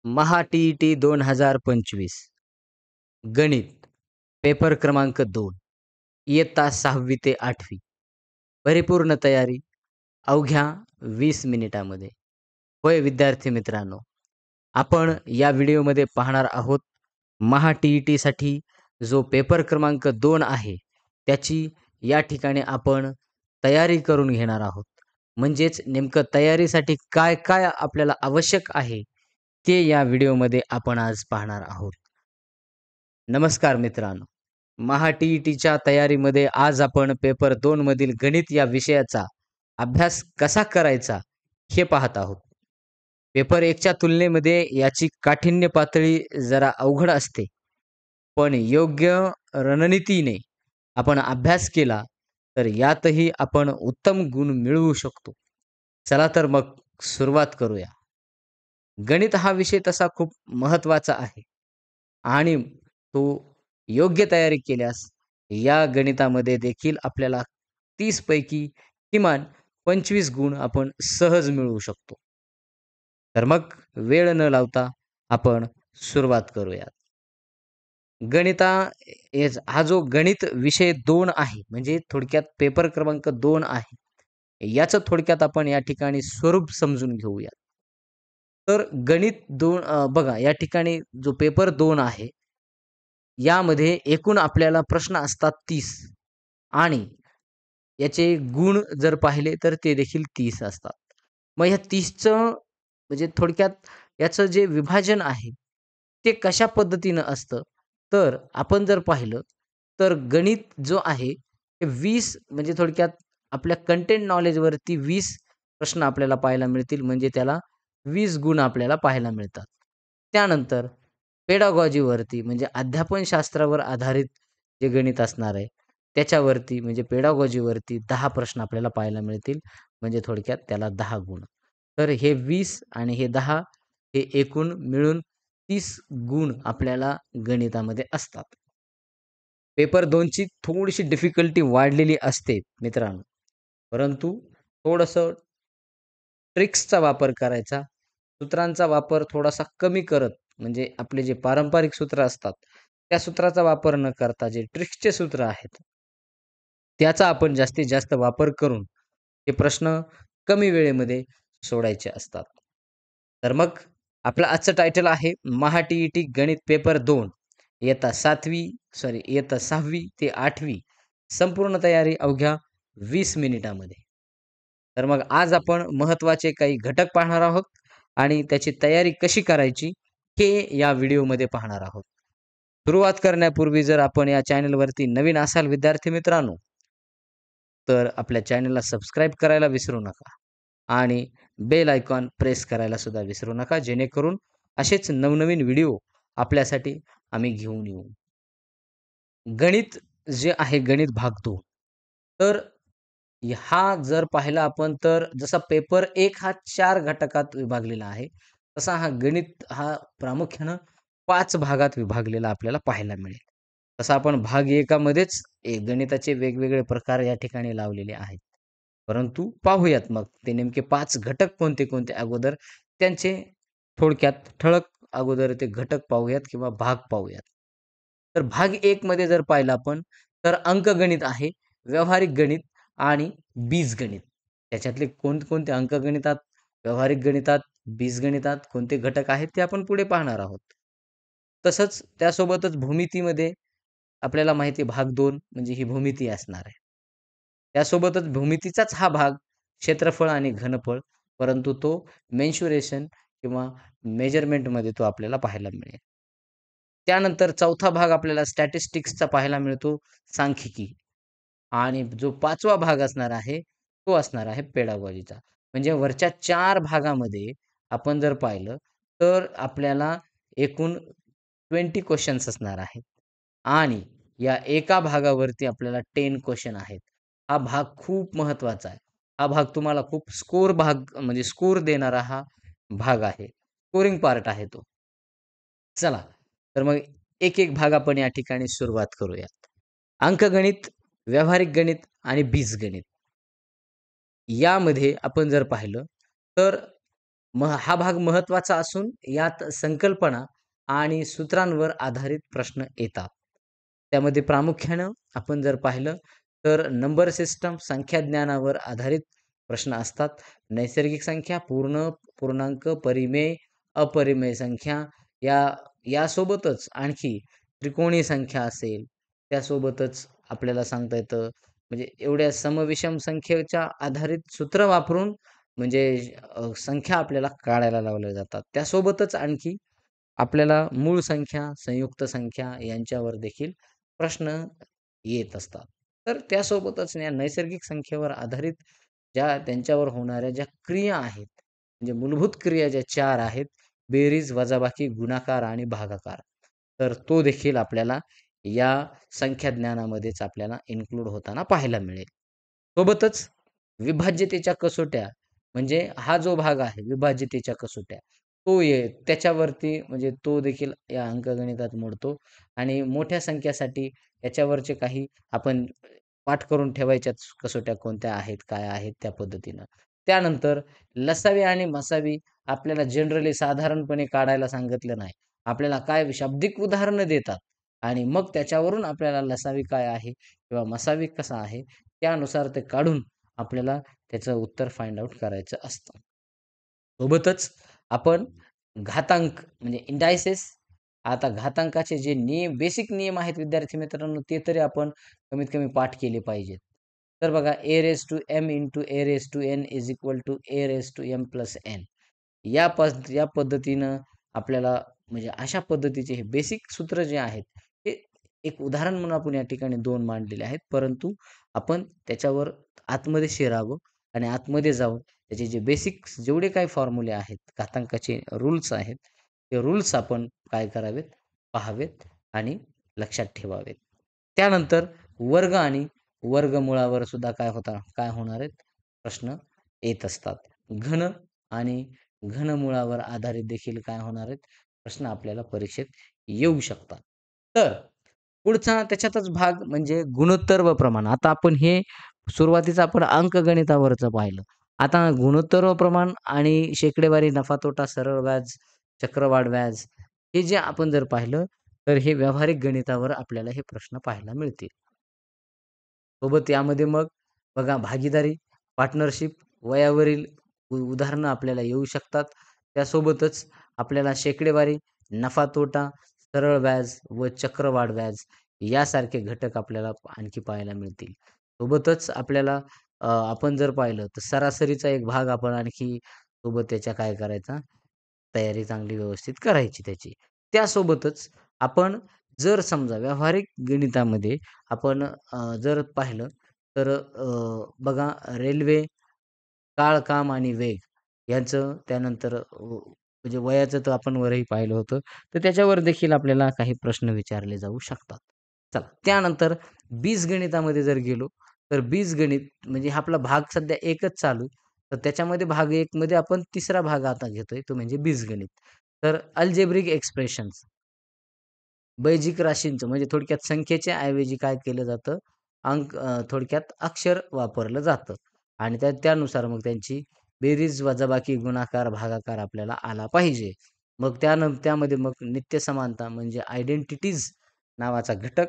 महा T 2025 गणित paper क्रमांक 2 इयत्ता 6वी ते 8वी परिपूर्ण तयारी अवघ्या 20 मिनिटामध्ये. होय विद्यार्थी मित्रांनो, आपण या व्हिडिओमध्ये पाहणार आहोत महा टी जो पेपर क्रमांक 2 आहे त्याची या ठिकाणी आपण तयारी करून घेणार आहोत. म्हणजेच नेमकं तयारीसाठी काय काय आपल्याला आवश्यक आहे ते या व्हिडिओमध्ये आपण आज पाहणार आहोत. नमस्कार मित्रांनो, महा टी तयारीमध्ये आज आपण पेपर 2 मधील गणित या विषयाचा अभ्यास कसा करायचा हे पाहत आहोत. पेपर 1च्या तुलनेमध्ये याची काठिण्य पातळी जरा अवघड असते. पण योग्य रणनीतीने आपण अभ्यास केला तर यातही आपण उत्तम गुण मिळवू शकतो. चला तर मग सुरुवात करूया. गणित हा विषय तसा खूप महत्त्वाचा आहे आणि तो योग्य तयारी केल्यास या गणितामध्ये देखील आपल्याला 30 पैकी किमान 25 गुण आपण सहज मिळवू शकतो. तर मग वेळ न लावता आपण सुरुवात करूयात. गणिता हा जो गणित विषय 2 आहे म्हणजे थोडक्यात पेपर क्रमांक 2 आहे. याचं थोडक्यात आपण या ठिकाणी स्वरूप समजून घेऊया. तर गणित 2 बघा या ठिकाणी जो पेपर 2 आहे, यामध्ये एकूण आपल्याला प्रश्न असतात 30 आणि याचे गुण जर पाहिले तर ते देखील 30 असतात. मग ह्या 30चं म्हणजे थोडक्यात याचं जे विभाजन आहे, ते कशा पद्धतीनं असतं, तर आपण जर पाहिलं तर गणित जो आहे, ते 20 म्हणजे थोडक्यात आपल्या कंटेंट नॉलेजवरती 20 प्रश्न आपल्याला पाहायला मिळतील. म्हणजे त्याला 20 गुण आपल्याला पाहायला मिळतात. त्यानंतर पेडागॉजीवरती म्हणजे अध्यापनशास्त्रावर आधारित जे गणित असणार आहे, त्याच्यावरती म्हणजे पेडागॉजीवरती 10 प्रश्न आपल्याला पाहायला मिळतील. म्हणजे थोडक्यात त्याला 10 गुण. तर हे 20 आणि हे 10 हे एकूण मिळून 30 गुण आपल्याला गणितामध्ये असतात. पेपर 2 ची थोडीशी डिफिकल्टी वाढलेली असते मित्रांनो. परंतु थोडंसं ट्रिक्सचा वापर करायचा. सूत्रांचा वापर थोडासा कमी करत म्हणजे आपले जे पारंपरिक सूत्र असतात, त्या सूत्राचा वापर न करता जे ट्रिक्सचे सूत्र आहेत, त्याचा आपण जास्तीत जास्त वापर करून हे प्रश्न कमी वेळेमध्ये सोडायचे असतात. तर मग आपलं आजचं टायटल आहे महा गणित पेपर 2 इयत्ता 6वी ते 8वी संपूर्ण तयारी अवघ्या 20 मिनिटामध्ये. तर मग आज आपण महत्त्वाचे काही घटक पाहणार आहोत आणि त्याची तयारी कशी करायची हे या व्हिडिओमध्ये पाहणार आहोत. सुरुवात करण्यापूर्वी जर आपण या चॅनलवरती नवीन असाल विद्यार्थी मित्रांनो, तर आपल्या चॅनलला सबस्क्राईब करायला विसरू नका आणि बेल आयकॉन प्रेस करायला सुद्धा विसरू नका, जेणेकरून असेच नवनवीन व्हिडिओ आपल्यासाठी आम्ही घेऊन येऊ. गणित जे आहे गणित भाग 2 तर हा जर पाहिला आपण तर जसा पेपर 1 हा 4 घटकात विभागलेला आहे, तसा हा गणित हा प्रामुख्यानं 5 भागात विभागलेला आपल्याला पाहायला मिळेल. तसं आपण भाग 1 मध्येच गणिताचे वेगवेगळे प्रकार या ठिकाणी लावलेले आहेत. परंतु पाहूयात मग ते नेमके 5 घटक कोणते-कोणते अगोदर त्यांचे थोडक्यात ठळक अगोदर ते घटक पाहूयात किंवा भाग पाहूयात. तर भाग 1 मध्ये जर पाहिलं आपण तर अंकगणित आहे, व्यावहारिक गणित आणि बीजगणित. त्याच्यातले कोणकोणते अंकगणितात, व्यावहारिक गणितात, बीजगणितात कोणते घटक आहेत ते आपण पुढे पाहणार आहोत. तसंच त्यासोबतच भूमितीमध्ये आपल्याला माहिती आहे भाग 2 म्हणजे ही भूमिती असणार आहे. त्यासोबतच भूमितीचाच हा भाग क्षेत्रफळ आणि घनफळ, परंतु तो मेन्शुरेशन किंवा मेजरमेंटमध्ये तो आपल्याला पाहायला मिळेल. त्यानंतर चौथा भाग आपल्याला स्टॅटिस्टिक्सचा पाहायला मिळतो, सांख्यिकी. आणि जो 5वा भाग असणार आहे, तो असणार आहे पेडागॉजीचा. म्हणजे वरच्या 4 भागामध्ये आपण जर पाहिलं, तर आपल्याला एकूण 20 क्वेशन्स असणार आहेत आणि या एका भागावरती आपल्याला 10 क्वेशन आहेत. हा भाग खूप महत्त्वाचा आहे. हा भाग तुम्हाला खूप स्कोर भाग म्हणजे स्कोर देणारा हा भाग आहे. स्कोरिंग पार्ट आहे तो. चला, तर मग एक-एक भाग आपण या ठिकाणी सुरुवात करूयात. अंकगणित, व्यावहारिक गणित आणि बीजगणित. यामध्ये आपण जर पाहिलं, तर हा भाग महत्त्वाचा असून यात संकल्पना आणि सूत्रांवर आधारित प्रश्न येतात. त्यामध्ये प्रामुख्यानं आपण जर पाहिलं तर नंबर सिस्टम, संख्याज्ञानावर आधारित प्रश्न असतात. नैसर्गिक संख्या, पूर्ण, पूर्णांक, परिमेय, अपरिमेय संख्या या यासोबतच आणखी त्रिकोणी संख्या असेल, त्यासोबतच आपल्याला सांगता येतं म्हणजे एवढ्या समविषम संख्येच्या आधारित सूत्र वापरून म्हणजे संख्या आपल्याला काढायला लावल्या जातात. त्यासोबतच आणखी आपल्याला मूळ संख्या, संयुक्त संख्या यांच्यावर देखील प्रश्न येत असतात. तर त्यासोबतच या नैसर्गिक संख्येवर आधारित ज्या त्यांच्यावर होणाऱ्या ज्या क्रिया आहेत, म्हणजे मूलभूत क्रिया ज्या 4 आहेत, बेरीज, वजाबाकी, गुणाकार आणि भागाकार. तर तो देखील आपल्याला या संख्या ज्ञानामध्येच आपल्याला इन्क्लूड होताना पाहायला मिळेल. सोबतच विभाज्यतेच्या कसोट्या म्हणजे हा जो भाग आहे विभाज्यतेच्या कसोट्या, त्याच्यावरती म्हणजे तो देखील या अंकगणितात मोडतो आणि मोठ्या संख्यासाठी याच्यावरचे काही आपण पाठ करून ठेवायच्या कसोट्या कोणत्या आहेत, काय आहेत त्या पद्धतीनं. त्यानंतर लसावी आणि मसावी आपल्याला जनरली साधारणपणे काढायला सांगितलं नाही. आपल्याला काय शाब्दिक उदाहरणं देतात आणि मग त्याच्यावरून आपल्याला लसावी काय आहे किंवा मसावी कसा आहे, त्यानुसार ते काढून आपल्याला त्याचं उत्तर फाइंड आउट करायचं असतं. सोबतच आपण घातांक म्हणजे इंडायसेस आता घातांकाचे जे बेसिक नियम आहेत विद्यार्थी मित्रांनो, ते तरी आपण कमीत कमी पाठ केले पाहिजेत. तर बघा a raise to m into a raise to n is equal to a raise to m plus n. या पद्धतीनं आपल्याला म्हणजे अशा पद्धतीचे हे बेसिक सूत्र जे आहेत, हे एक उदाहरण म्हणून आपण या ठिकाणी 2 मांडलेले आहेत. परंतु आपण त्याच्यावर आतमध्ये शिरावं आणि आतमध्ये जाऊन त्याचे जे बेसिक जेवढे काही फॉर्म्युले आहेत, घातांकाचे रूल्स आहेत, ते रूल्स आपण काय करावेत, पाहावेत आणि लक्षात ठेवावेत. त्यानंतर वर्ग आणि वर्गमुळावर सुद्धा काय होणार आहेत, प्रश्न येत असतात. घन आणि घनमुळावर आधारित देखील काय होणार आहेत, प्रश्न आपल्याला परीक्षेत येऊ शकतात. तर पुढचा त्याच्यातच भाग म्हणजे गुणोत्तर व प्रमाण. आता आपण हे सुरुवातीचं आपण अंकगणितावरचं पाहिलं. आता गुणोत्तर व प्रमाण आणि शेकडेवारी, नफा तोटा, सरळ व्याज, चक्रवाढ व्याज हे जे आपण जर पाहिलं, तर हे व्यावहारिक गणितावर आपल्याला हे प्रश्न पाहायला मिळतील. सोबत यामध्ये मग बघा भागीदारी, पार्टनरशिप, वयावरील उदाहरणं आपल्याला येऊ शकतात. त्यासोबतच आपल्याला शेकडेवारी, नफा तोटा, सरळ व्याज व चक्रवाढ व्याज यासारखे घटक आपल्याला आणखी पाहायला मिळतील. सोबतच आपल्याला आपण जर पाहिलं तर सरासरीचा एक भाग आपण आणखी सोबत त्याच्या काय करायचा, तयारी चांगली व्यवस्थित करायची त्याची. त्यासोबतच आपण जर समजा व्यावहारिक गणितामध्ये आपण जर पाहिलं तर बघा रेल्वे, काळ, काम आणि वेग यांचं त्यानंतर म्हणजे वयाचं तर आपण वरही पाहिलं होतं. तर त्याच्यावर देखील आपल्याला काही प्रश्न विचारले जाऊ शकतात. चला त्यानंतर बीजगणितामध्ये जर गेलो, तर बीजगणित म्हणजे हा आपला भाग सध्या एकच चालू आहे. तर त्याच्यामध्ये भाग 1 मध्ये आपण तिसरा भाग आता घेतोय तो म्हणजे बीजगणित. तर अल्जेब्रिक एक्सप्रेशन्स बेजिक राशींचं म्हणजे थोडक्यात संख्येच्या ऐवजी काय केलं जातं, थोडक्यात अक्षर वापरलं जातं आणि त्यानुसार मग त्यांची बेरीज, वजाबाकी, गुणाकार, भागाकार आपल्याला आला पाहिजे. मग त्यामध्ये मग नित्य समानता म्हणजे आयडेंटिटीज नावाचा घटक,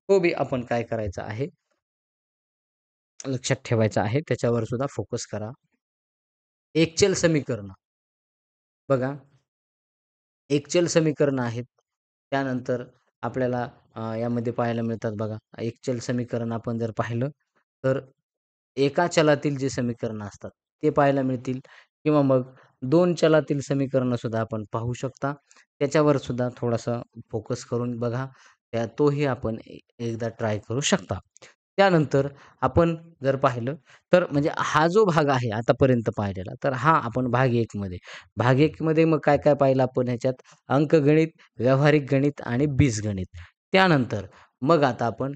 तो बी आपण काय करायचा आहे, लक्षात ठेवायचा आहे. त्याच्यावर सुद्धा फोकस करा. एकचल समीकरण बघा, एकचल समीकरणं आहेत. त्यानंतर आपल्याला यामध्ये पाहायला मिळतात बघा, एकचल समीकरण आपण जर पाहिलं, तर एका चलातील जे समीकरणं असतात, ते पाहायला मिळतील किंवा मग 2 चलातील समीकरणं सुद्धा आपण पाहू शकता. त्याच्यावर सुद्धा थोडासा फोकस करून बघा. तोही आपण एकदा ट्राय करू शकता. त्यानंतर आपण जर पाहिलं, तर म्हणजे हा जो भाग आहे आतापर्यंत पाहिलेला, तर हा आपण भाग 1 मध्ये. भाग 1 मध्ये मग काय-काय पाहिलं आपण ह्याच्यात अंकगणित, व्यावहारिक गणित आणि बीजगणित. त्यानंतर मग आता आपण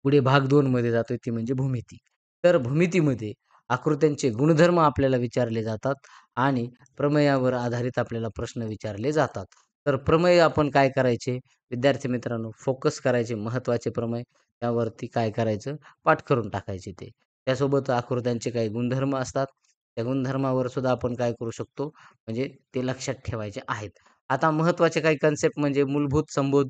पुढे भाग 2 मध्ये जातोय ती म्हणजे भूमिती. तर भूमितीमध्ये आकृत्यांचे गुणधर्म आपल्याला विचारले जातात आणि प्रमेयावर आधारित आपल्याला प्रश्न विचारले जातात. तर प्रमेय आपण काय करायचे विद्यार्थी मित्रांनो, फोकस करायचे महत्त्वाचे प्रमेय त्यावरती काय करायचं पाठ करून टाकायचे ते. त्यासोबत आकृत्यांचे काही गुणधर्म असतात. त्या गुणधर्मावर सुद्धा आपण काय करू शकतो, म्हणजे ते लक्षात ठेवायचे आहेत. आता महत्त्वाचे काही कन्सेप्ट म्हणजे मूलभूत संबोध,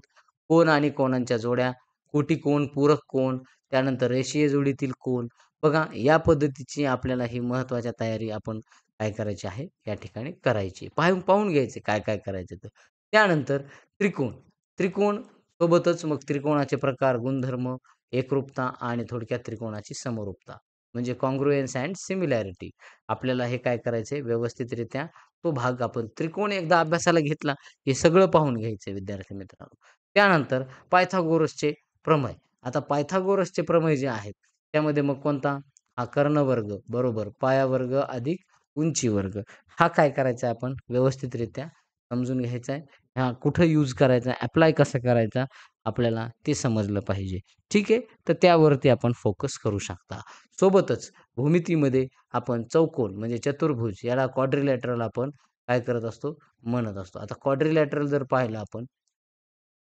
कोण आणि कोणांच्या जोड्या, कोटी कोण, पूरक कोण, त्यानंतर रेषीय जोडीतील कोण. बघा या पद्धतीची आपल्याला ही महत्त्वाच्या तयारी आपण काय करायची आहे, या ठिकाणी करायची. पाहून पाहून घ्यायचे काय-काय करायचं तर. त्यानंतर त्रिकोण. त्रिकोण सोबतच मग त्रिकोणाचे प्रकार, गुणधर्म, एकरूपता आणि थोडक्यात त्रिकोणाची समरूपता. म्हणजे कॉन्ग्रुएन्स अँड सिमिलॅरिटी. आपल्याला हे काय करायचंय व्यवस्थितरित्या तो भाग आपण त्रिकोण एकदा अभ्यासाला घेतला, हे सगळं पाहून घ्यायचं विद्यार्थी मित्रांनो. त्यानंतर पायथागोरसचे प्रमेय. आता पायथागोरसचे प्रमेय जे आहेत, त्यामध्ये मग कोणता? हा कर्णवर्ग बरोबर पायावर्ग अधिक उंची वर्ग. हा काय करायचा आहे आपण व्यवस्थितरित्या समजून घ्यायचा आहे. हा कुठं यूज करायचा, ॲप्लाय कसा करायचा आपल्याला ते समजलं पाहिजे. ठीक आहे. तर त्यावरती आपण फोकस करू शकता. सोबतच भूमितीमध्ये आपण चौकोन म्हणजे चतुर्भुज याला क्वाड्रिलॅटरल आपण काय करत असतो म्हणत असतो. आता क्वाड्रिलॅटरल जर पाहिलं आपण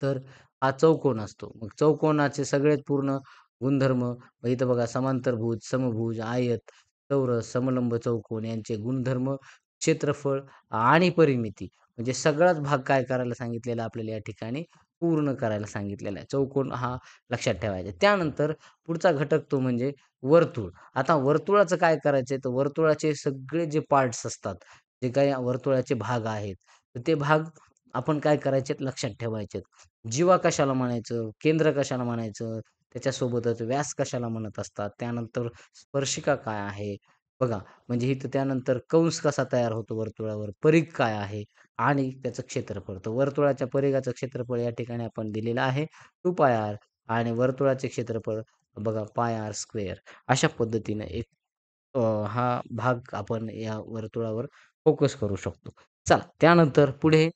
तर हा चौकोन असतो. मग चौकोनाचे सगळेच पूर्ण गुणधर्म मग इथं बघा समांतरभुज, समभुज, आयत, चौरस, समलंब चौकोन यांचे गुणधर्म, क्षेत्रफळ आणि परिमिती म्हणजे सगळाच भाग काय करायला सांगितलेला आपल्याला या ठिकाणी पूर्ण करायला सांगितलेला आहे. चौकोन हा लक्षात ठेवायचा. त्यानंतर पुढचा घटक तो म्हणजे वर्तुळ. आता वर्तुळाचं काय करायचंय तर वर्तुळाचे सगळे जे पार्ट्स असतात, जे काही वर्तुळाचे भाग आहेत, तर ते भाग आपण काय करायचेत लक्षात ठेवायचेत. जीवा कशाला म्हणायचं, केंद्र कशाला म्हणायचं, त्याच्यासोबतच व्यास कशाला म्हणत असतात, त्यानंतर स्पर्शिका काय आहे, बघा म्हणजे इथं त्यानंतर कंस कसा तयार होतो वर्तुळावर, परिघ काय आहे आणि त्याचं क्षेत्रफळ. तर वर्तुळाच्या परिघाचं क्षेत्रफळ या ठिकाणी आपण दिलेलं आहे 2πr आणि वर्तुळाचे क्षेत्रफळ बघा πr स्क्वेअर. अशा पद्धतीने एक हा भाग आपण या वर्तुळावर फोकस करू शकतो. चला त्यानंतर पुढे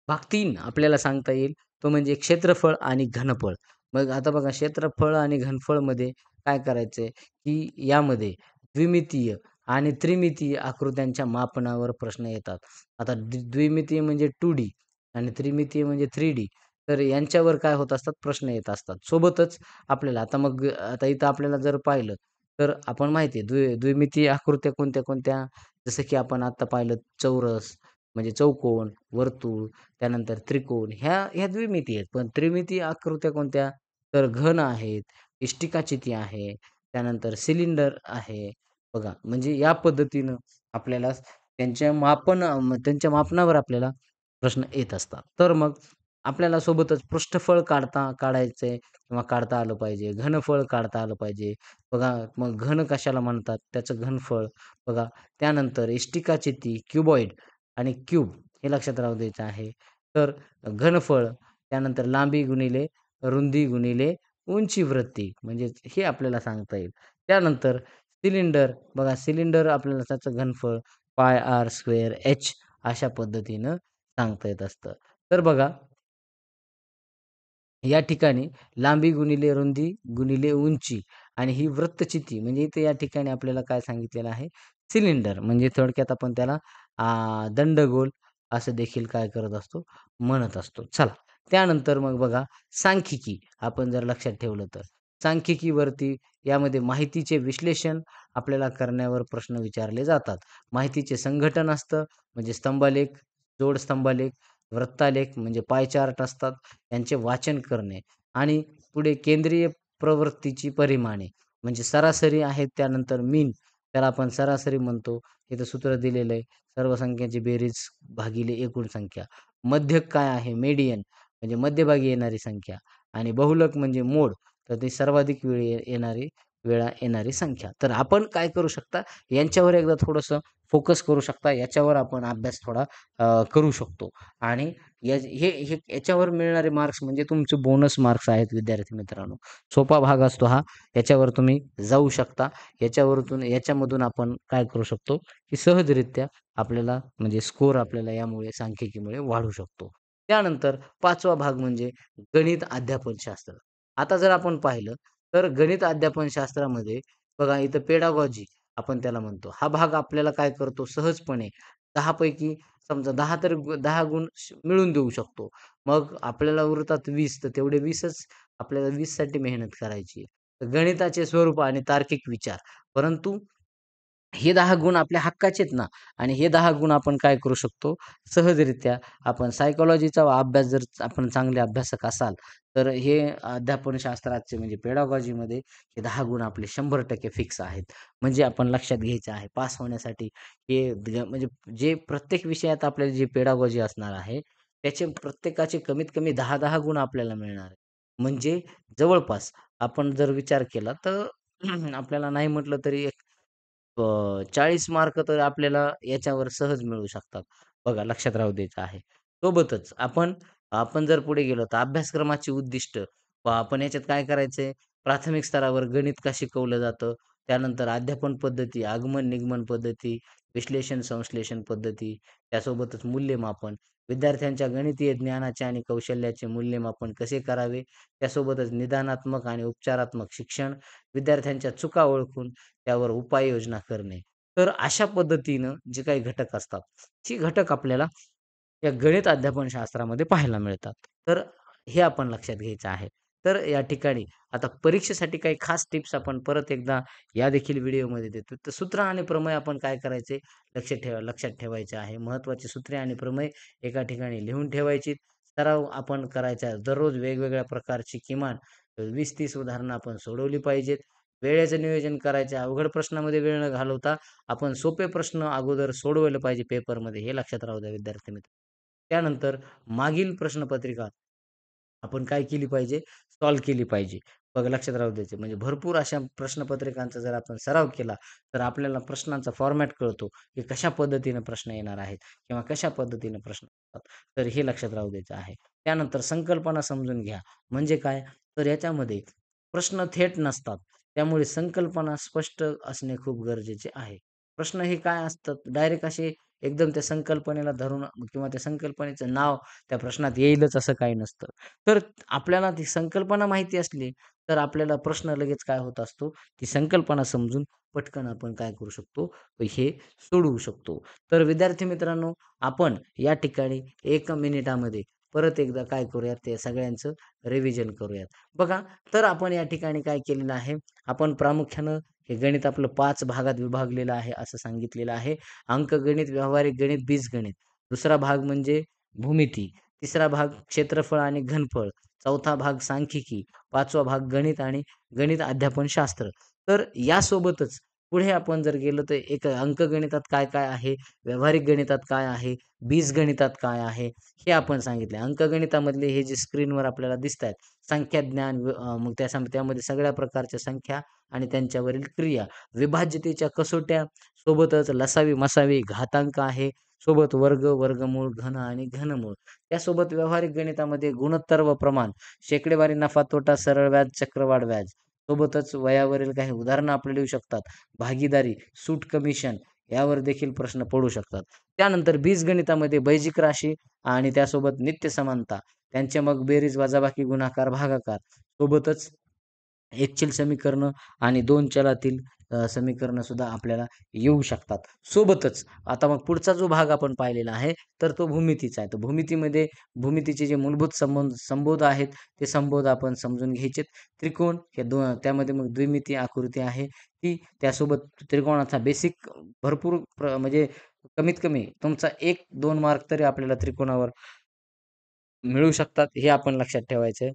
भाग 3 आपल्याला सांगता येईल, तो म्हणजे क्षेत्रफळ आणि घनफळ. मग आता बघा क्षेत्रफळ आणि घनफळमध्ये काय करायचंय, की यामध्ये द्विमितीय आणि त्रिमितीय आकृत्यांच्या मापनावर प्रश्न येतात. आता द्विमितीय म्हणजे 2D आणि त्रिमितीय म्हणजे 3D. तर यांच्यावर काय होत असतात, प्रश्न येत असतात. सोबतच आपल्याला आता मग आता इथं आपल्याला जर पाहिलं, तर आपण माहिती आहे द्विमितीय आकृत्या कोणत्या-कोणत्या? जसं की आपण आता पाहिलं चौरस म्हणजे चौकोन, वर्तुळ, त्यानंतर त्रिकोण ह्या द्विमितीय आहेत. पण त्रिमितीय आकृत्या कोणत्या? तर घन आहेत, इष्टिकाचिती आहे, त्यानंतर सिलिंडर आहे. बघा म्हणजे या पद्धतीनं आपल्याला त्यांच्या मापनावर आपल्याला प्रश्न येत असतात. तर मग आपल्याला सोबतच पृष्ठफळ काढायचंय किंवा काढता आलं पाहिजे. घनफळ काढता आलं पाहिजे. बघा मग घन कशाला म्हणतात? त्याचं घनफळ बघा. त्यानंतर इष्टिकाचिती, क्युबॉइड आणि क्यूब हे लक्षात राहू द्यायचं आहे. तर घनफळ, त्यानंतर लांबी गुणिले रुंदी गुणिले उंची वृत्ती म्हणजे हे आपल्याला सांगता येईल. त्यानंतर सिलिंडर बघा सिलिंडर आपल्याला त्याचं घनफळ पाय आर स्क्वेअर एच अशा पद्धतीनं सांगता येत असतं. तर बघा या ठिकाणी लांबी गुणिले रुंदी गुणिले उंची आणि ही वृत्तचिती म्हणजे इथे या ठिकाणी आपल्याला काय सांगितलेलं आहे सिलिंडर म्हणजे थोडक्यात आपण त्याला दंडगोल असं देखील काय करत असतो म्हणत असतो. चला त्यानंतर मग बघा सांख्यिकी आपण जर लक्षात ठेवलं तर सांख्यिकीवरती यामध्ये माहितीचे विश्लेषण आपल्याला करण्यावर प्रश्न विचारले जातात. माहितीचे संघटन असतं म्हणजे स्तंभालेख, जोड स्तंभालेख, वृत्तालेख म्हणजे पाय चार्ट असतात. यांचे वाचन करणे आणि पुढे केंद्रीय प्रवृत्तीची परिमाणे म्हणजे सरासरी आहेत त्यानंतर मीन त्याला आपण सरासरी म्हणतो. इथं सूत्र दिलेलं आहे. सर्व संख्यांची बेरीज भागिले एकूण संख्या. मध्यक काय आहे? मीडियन म्हणजे मध्यभागी येणारी संख्या आणि बहुलक म्हणजे मोड तर ती सर्वाधिक वेळा येणारी संख्या. तर आपण काय करू शकता यांच्यावर एकदा थोडंसं फोकस करू शकता. याच्यावर आपण अभ्यास थोडा करू शकतो आणि हे याच्यावर मिळणारे मार्क्स म्हणजे तुमचे बोनस मार्क्स आहेत विद्यार्थी मित्रांनो. सोपा भाग असतो हा. याच्यावर तुम्ही जाऊ शकता. याच्यामधून आपण काय करू शकतो, की सहजरित्या आपल्याला म्हणजे स्कोर आपल्याला यामुळे सांख्यिकीमुळे वाढू शकतो. त्यानंतर 5वा भाग म्हणजे गणित अध्यापनशास्त्र. आता जर आपण पाहिलं, तर गणित अध्यापनशास्त्रामध्ये बघा इथं पेडागॉजी आपण त्याला म्हणतो. हा भाग आपल्याला काय करतो सहजपणे 10 पैकी समजा 10 गुण मिळवून देऊ शकतो. मग आपल्याला उरतात 20 तर तेवढे 20च आपल्याला 20 साठी मेहनत करायची. तर गणिताचे स्वरूप आणि तार्किक विचार. परंतु हे 10 गुण आपल्या हक्काचे आहेत ना आणि हे 10 गुण आपण काय करू शकतो, सहजरित्या आपण सायकॉलॉजीचा अभ्यास जर आपण चांगले अभ्यासक असाल, तर हे अध्यापनशास्त्राचे म्हणजे पेडागॉजीमध्ये हे 10 गुण आपले 100% फिक्स आहेत. म्हणजे आपण लक्षात घ्यायचं आहे पास होण्यासाठी हे म्हणजे जे प्रत्येक विषयात आपल्याला जी पेडागॉजी असणार आहे, त्याचे प्रत्येकाचे कमीत कमी 10-10 गुण आपल्याला मिळणार आहे. म्हणजे जवळपास आपण जर विचार केला तर आपल्याला नाही म्हटलं तरी 40 मार्क तर आपल्याला याच्यावर सहज मिळू शकतात. बघा लक्षात राहू द्यायचं आहे. सोबतच आपण आपण जर पुढे गेलो तर अभ्यासक्रमाची उद्दिष्ट आपण याच्यात काय करायचंय, प्राथमिक स्तरावर गणित का शिकवलं जातं, त्यानंतर अध्यापन पद्धती, आगमन-निगमन पद्धती, विश्लेषण-संश्लेषण पद्धती, त्यासोबतच मूल्यमापन, विद्यार्थ्यांच्या गणितीय ज्ञानाचे आणि कौशल्याचे मूल्यमापन कसे करावे, त्यासोबतच निदानात्मक आणि उपचारात्मक शिक्षण, विद्यार्थ्यांच्या चुका ओळखून त्यावर उपाययोजना करणे. तर अशा पद्धतीनं जे काही घटक असतात, ती घटक आपल्याला या गणित अध्यापन शास्त्रामध्ये पाहायला मिळतात. तर हे आपण लक्षात घ्यायचं आहे. तर या ठिकाणी आता परीक्षेसाठी काही खास टिप्स आपण परत एकदा या देखील व्हिडिओमध्ये देतो. तर सूत्र आणि प्रमेय आपण काय करायचे लक्षात ठेवायचे आहे. महत्त्वाची सूत्रे आणि प्रमेय एका ठिकाणी लिहून ठेवायची. सराव आपण करायचा दररोज वेगवेगळ्या प्रकारची किमान 20-30 उदाहरणं आपण सोडवली पाहिजेत. वेळेचं नियोजन करायचं. अवघड प्रश्नामध्ये वेळ न घालवता आपण सोपे प्रश्न अगोदर सोडवले पाहिजे पेपरमध्ये, हे लक्षात राहू द्या विद्यार्थी मित्र. त्यानंतर मागील प्रश्नपत्रिका आपण काय केली पाहिजे? सॉल्व्ह केली पाहिजे. बघा लक्षात राहू द्यायचं. म्हणजे भरपूर अशा प्रश्नपत्रिकांचा जर आपण सराव केला, तर आपल्याला प्रश्नांचा फॉर्मॅट कळतो, की कशा पद्धतीने प्रश्न येणार आहेत किंवा कशा पद्धतीने प्रश्न असतात. तर हे लक्षात राहू द्यायचं आहे. त्यानंतर संकल्पना समजून घ्या. म्हणजे काय? तर याच्यामध्ये प्रश्न थेट नसतात. त्यामुळे संकल्पना स्पष्ट असणे खूप गरजेचे आहे. प्रश्न हे काय असतात? डायरेक्ट असे एकदम त्या संकल्पनेला धरून किंवा त्या संकल्पनेचं नाव त्या प्रश्नात येईलच असं काही नसतं. तर आपल्याला ती संकल्पना माहिती असली, तर आपल्याला प्रश्न लगेच काय होत असतो, ती संकल्पना समजून पटकन आपण काय करू शकतो, हे सोडवू शकतो. तर विद्यार्थी मित्रांनो, आपण या ठिकाणी 1 मिनिटामध्ये परत एकदा काय करूयात, ते सगळ्यांचं रिव्हिजन करूयात. बघा, तर आपण या ठिकाणी काय केलेलं आहे, आपण प्रामुख्यानं हे गणित आपलं 5 भागात विभागलेलं आहे, असं सांगितलेलं आहे. अंकगणित, व्यावहारिक गणित, बीजगणित. दुसरा भाग म्हणजे भूमिती. तिसरा भाग क्षेत्रफळ आणि घनफळ, चौथा भाग सांख्यिकी, पाचवा भाग गणित आणि गणित अध्यापन शास्त्र. तर यासोबतच पुढे आपण जर गेलो तर एक अंकगणितात काय-काय आहे, व्यावहारिक गणितात काय आहे, बीजगणितात काय आहे, हे आपण सांगितले. अंकगणितामधले हे जे स्क्रीनवर आपल्याला दिसतायत, संख्याज्ञान मग त्यामध्ये सगळ्या प्रकारच्या संख्या आणि त्यांच्यावरील क्रिया, विभाज्यतेच्या कसोट्या, सोबतच लसावी-मसावी, घातांक आहे, सोबत वर्ग, वर्गमूळ, घन आणि घनमूळ. त्यासोबत व्यावहारिक गणितामध्ये गुणोत्तर व प्रमाण, शेकडेवारी नफा तोटा, सरळ व्याज, चक्रवाढ व्याज. सोबतच वयावरील काही उदाहरणं आपल्याला येऊ शकतात. भागीदारी, सूट कमिशन यावर देखील प्रश्न पडू शकतात. त्यानंतर बीजगणितामध्ये बेजिक राशी आणि त्यासोबत नित्य समानता, त्यांचे मग बेरीज, वजाबाकी, गुणाकार, भागाकार. सोबतच एकचल समीकरणं आणि 2 चलातील समीकरणं सुद्धा आपल्याला येऊ शकतात. सोबतच आता मग पुढचा जो भाग आपण पाहिलेला आहे, तर तो भूमितीचा आहे. तर भूमितीमध्ये भूमितीचे जे मूलभूत संबोध आहेत, ते संबोध आपण समजून घ्यायचेत. त्रिकोण हे त्यामध्ये मग द्विमितीय आकृती आहे ती, त्यासोबत त्रिकोणाचा बेसिक भरपूर म्हणजे कमीत कमी तुमचा 1-2 मार्क तरी आपल्याला त्रिकोणावर मिळू शकतात, हे आपण लक्षात ठेवायचं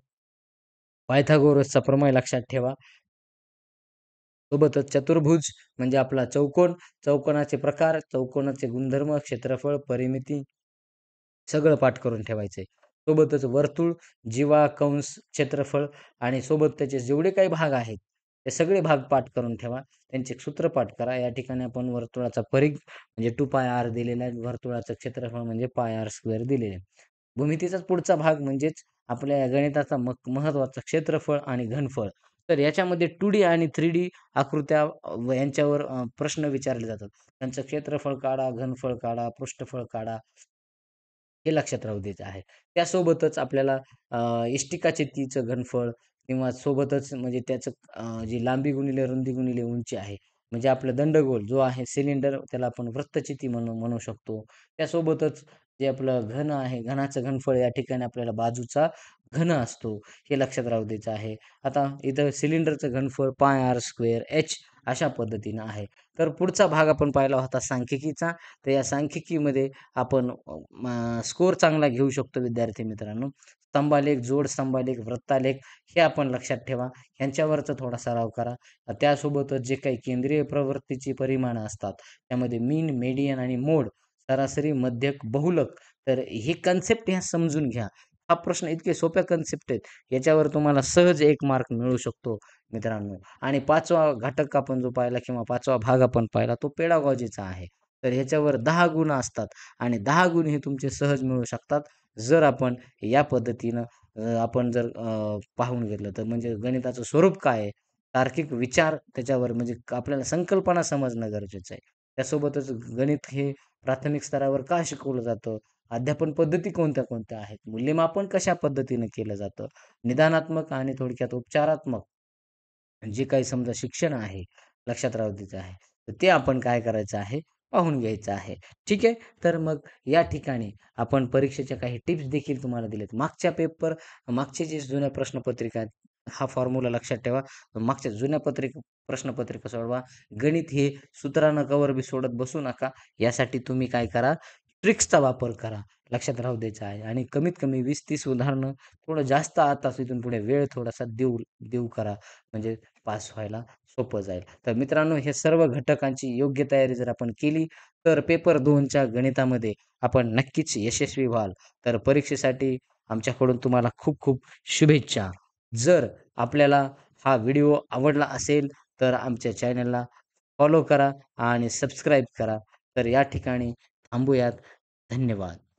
पायथागोरसचा प्रमेय लक्षात ठेवा. सोबतच चतुर्भुज म्हणजे आपला चौकोन, चौकोनाचे प्रकार, चौकोनाचे गुणधर्म, क्षेत्रफळ, परिमिती सगळं पाठ करून ठेवायचंय. सोबतच वर्तुळ, जीवा, कंस, क्षेत्रफळ आणि सोबत त्याचे जेवढे काही भाग आहेत, ते सगळे भाग पाठ करून ठेवा. त्यांचे सूत्र पाठ करा. या ठिकाणी आपण वर्तुळाचा परिघ म्हणजे 2πr दिलेला आहे. वर्तुळाचं क्षेत्रफळ म्हणजे πr² दिलेलं आहे. भूमितीचाच पुढचा भाग म्हणजेच आपल्या या गणिताचा महत्त्वाचा क्षेत्रफळ आणि घनफळ. तर याच्यामध्ये 2D आणि 3D आकृत्या यांच्यावर प्रश्न विचारले जातात. त्यांचं क्षेत्रफळ काढा, घनफळ काढा, पृष्ठफळ काढा. हे लक्षात राहू द्यायचं आहे. त्यासोबतच आपल्याला इष्टिकाचे तीचं घनफळ किंवा सोबतच म्हणजे त्याचं जी लांबी गुणिले रुंदी गुणिले उंची आहे. म्हणजे आपलं दंडगोल जो आहे सिलेंडर त्याला आपण वृत्तचिती म्हणू म्हणू शकतो. त्यासोबतच जे आपलं घन आहे, घनाचं घनफळ या ठिकाणी आपल्याला बाजूचा घन असतो. हे लक्षात राहू द्यायचं आहे. आता इथं सिलेंडरचं घनफळ πr² h अशा पद्धतीनं आहे. तर पुढचा भाग आपण पाहिला होता सांख्यिकीचा. तर या सांख्यिकीमध्ये आपण स्कोर चांगला घेऊ शकतो विद्यार्थी मित्रांनो. स्तंभालेख, जोड स्तंभालेख, वृत्तालेख हे आपण लक्षात ठेवा. ह्यांच्यावरचा थोडा सराव करा. त्यासोबतच जे काही केंद्रीय प्रवृत्तीची परिमाणं असतात, त्यामध्ये मीन, मेडियन आणि मोड, सरासरी, मध्यक, बहुलक. तर ही कन्सेप्ट ह्या समजून घ्या. हा प्रश्न इतके सोप्या कन्सेप्ट आहेत. याच्यावर तुम्हाला सहज 1 मार्क मिळू शकतो मित्रांनो. आणि 5वा घटक आपण जो पाहिला किंवा 5वा भाग आपण पाहिला तो पेडागॉजीचा आहे. तर ह्याच्यावर 10 गुण असतात आणि 10 गुण हे तुमचे सहज मिळू शकतात. जर आपण या पद्धतीनं आपण जर पाहून घेतलं तर म्हणजे गणिताचं स्वरूप काय आहे? तार्किक विचार त्याच्यावर म्हणजे आपल्याला संकल्पना समजणं गरजेचं आहे. त्यासोबतच गणित हे प्राथमिक स्तरावर का शिकवलं जातं? अध्यापन पद्धती कोणत्या-कोणत्या आहेत? मूल्यमापन कशा पद्धतीनं केलं जातं? निदानात्मक आणि थोडक्यात उपचारात्मक जे काही समजा शिक्षण आहे, लक्षात राहू द्यायचं आहे. तर ते आपण काय करायचं आहे, पाहून घ्यायचं आहे. ठीक आहे. तर मग या ठिकाणी आपण परीक्षेच्या काही टिप्स देखील तुम्हाला दिल्यात. मागचे जे जुन्या प्रश्नपत्रिका आहेत, हा फॉर्म्युला लक्षात ठेवा. मागच्या जुन्या प्रश्नपत्रिका सोडवा. गणित हे सूत्रानं कवर सोडत बसू नका. यासाठी तुम्ही काय करा, ट्रिक्सचा वापर करा. लक्षात राहू द्यायचं आहे आणि कमीत कमी 20-30 उदाहरणं थोडं जास्त आता इथून पुढे वेळ थोडासा देऊ देऊ करा. म्हणजे पास व्हायला सोपं जाईल. तर मित्रांनो, हे सर्व घटकांची योग्य तयारी जर आपण केली, तर पेपर 2च्या गणितामध्ये आपण नक्कीच यशस्वी व्हाल. तर परीक्षेसाठी आमच्याकडून तुम्हाला खूप खूप शुभेच्छा. जर आपल्याला हा व्हिडिओ आवडला असेल, तर आमच्या चॅनलला फॉलो करा आणि सबस्क्राईब करा. तर या ठिकाणी थांबूयात. धन्यवाद.